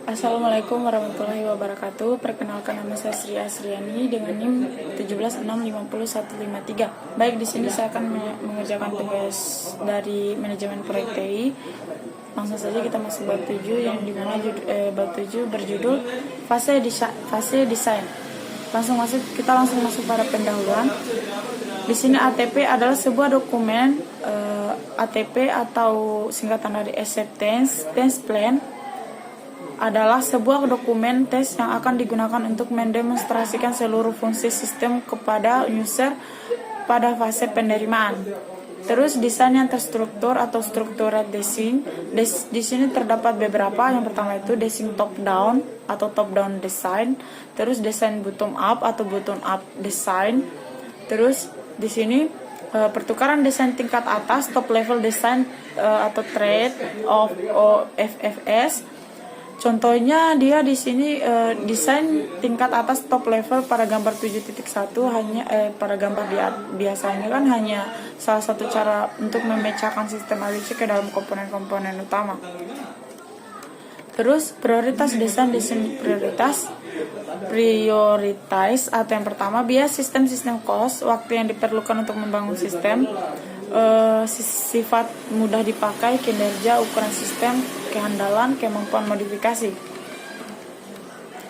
Assalamualaikum warahmatullahi wabarakatuh. Perkenalkan, nama saya Sri Asriani dengan NIM 176505153. Baik, di sini saya akan mengerjakan tugas dari manajemen proyek TI. Langsung saja kita masuk bab 7 yang dimana bab 7 berjudul fase desain. Kita langsung masuk pada pendahuluan. Di sini ATP adalah sebuah dokumen ATP atau singkatan dari acceptance plan adalah sebuah dokumen tes yang akan digunakan untuk mendemonstrasikan seluruh fungsi sistem kepada user pada fase penerimaan. Terus desain yang terstruktur atau structured design. Di sini terdapat beberapa. Yang pertama itu desain top down atau top down design. Terus desain bottom up atau bottom up design. Terus di sini pertukaran desain tingkat atas, top level design atau trade of FFS. Contohnya dia di sini desain tingkat atas top level pada gambar 7.1 hanya pada gambar biasanya kan hanya salah satu cara untuk memecahkan sistem ADC ke dalam komponen-komponen utama. Terus prioritas desain prioritas atau yang pertama biaya sistem cost, waktu yang diperlukan untuk membangun sistem, sifat mudah dipakai, kinerja, ukuran sistem, kehandalan, kemampuan modifikasi.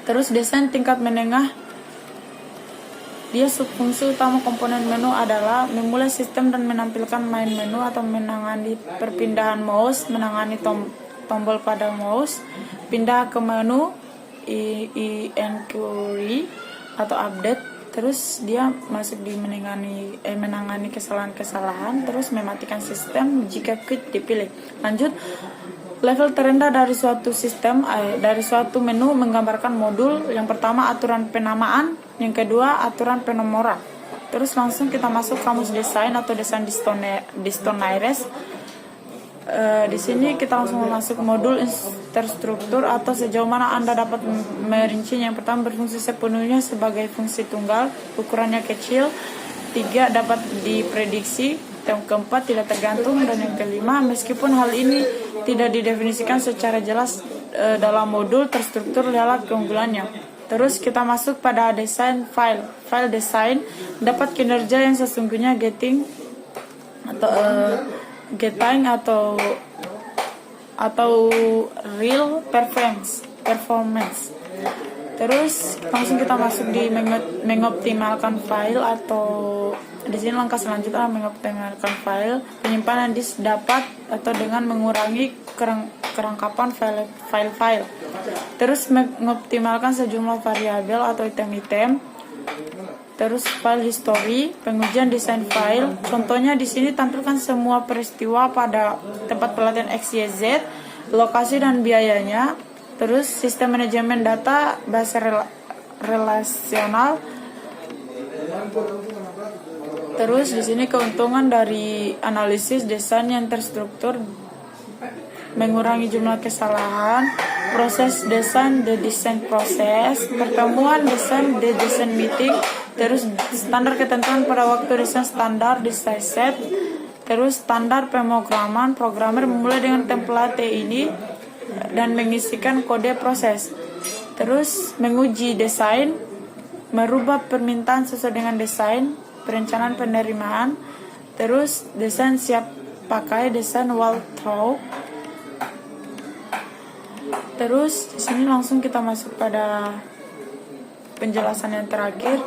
Terus desain tingkat menengah, dia subfungsi utama komponen menu adalah memulai sistem dan menampilkan main menu atau menangani perpindahan mouse, menangani tombol pada mouse, pindah ke menu inquiry atau update. Terus dia masuk di menangani kesalahan-kesalahan, terus mematikan sistem jika quit dipilih. Lanjut, level terendah dari suatu sistem, dari suatu menu menggambarkan modul. Yang pertama aturan penamaan, yang kedua aturan penomoran. Terus langsung kita masuk kamus desain atau desain Dictionaries. Di sini kita langsung masuk modul terstruktur atau sejauh mana Anda dapat merinci. Yang pertama berfungsi sepenuhnya sebagai fungsi tunggal, ukurannya kecil. 3 dapat diprediksi. Yang keempat tidak tergantung, dan yang kelima meskipun hal ini tidak didefinisikan secara jelas dalam modul terstruktur adalah keunggulannya. Terus kita masuk pada desain file design, dapat kinerja yang sesungguhnya getting atau real performance. Terus langsung kita masuk di mengoptimalkan file, atau di sini langkah selanjutnya mengoptimalkan file. Penyimpanan disk dapat atau dengan mengurangi kerangkapan file. Terus mengoptimalkan sejumlah variabel atau item-item. Terus file history, pengujian desain file. Contohnya di sini tampilkan semua peristiwa pada tempat pelatihan XYZ, lokasi dan biayanya. Terus sistem manajemen data, bahasa relasional. Terus di sini keuntungan dari analisis desain yang terstruktur, mengurangi jumlah kesalahan, proses desain, the design process, pertemuan desain, the design meeting. Terus standar ketentuan pada waktu desain standar, design set. Terus standar pemrograman, programmer memulai dengan template ini dan mengisikan kode proses. Terus menguji desain, merubah permintaan sesuai dengan desain, perencanaan penerimaan. Terus desain siap pakai, desain walkthrough. Terus di sini langsung kita masuk pada penjelasan yang terakhir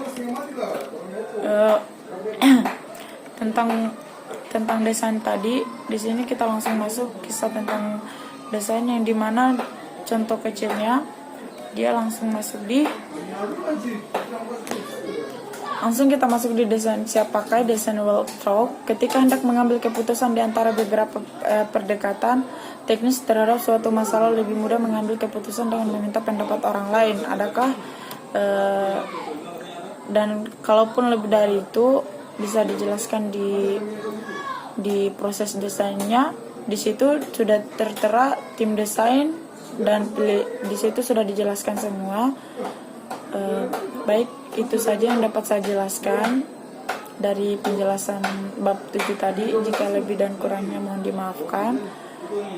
tentang desain tadi. Di sini kita langsung masuk kisah tentang desain yang dimana contoh kecilnya dia langsung kita masuk di desain siap pakai, desain walkthrough. Ketika hendak mengambil keputusan di antara beberapa pendekatan teknis terhadap suatu masalah, lebih mudah mengambil keputusan dengan meminta pendapat orang lain. Dan kalaupun lebih dari itu bisa dijelaskan di proses desainnya. Di situ sudah tertera tim desain dan di situ sudah dijelaskan semua. Baik, itu saja yang dapat saya jelaskan dari penjelasan bab 7 tadi. Jika lebih dan kurangnya mohon dimaafkan.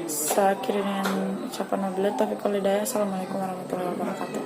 Saya akhiri dengan ucapan wabillahi taufiq wal hidayah. Assalamualaikum warahmatullahi wabarakatuh.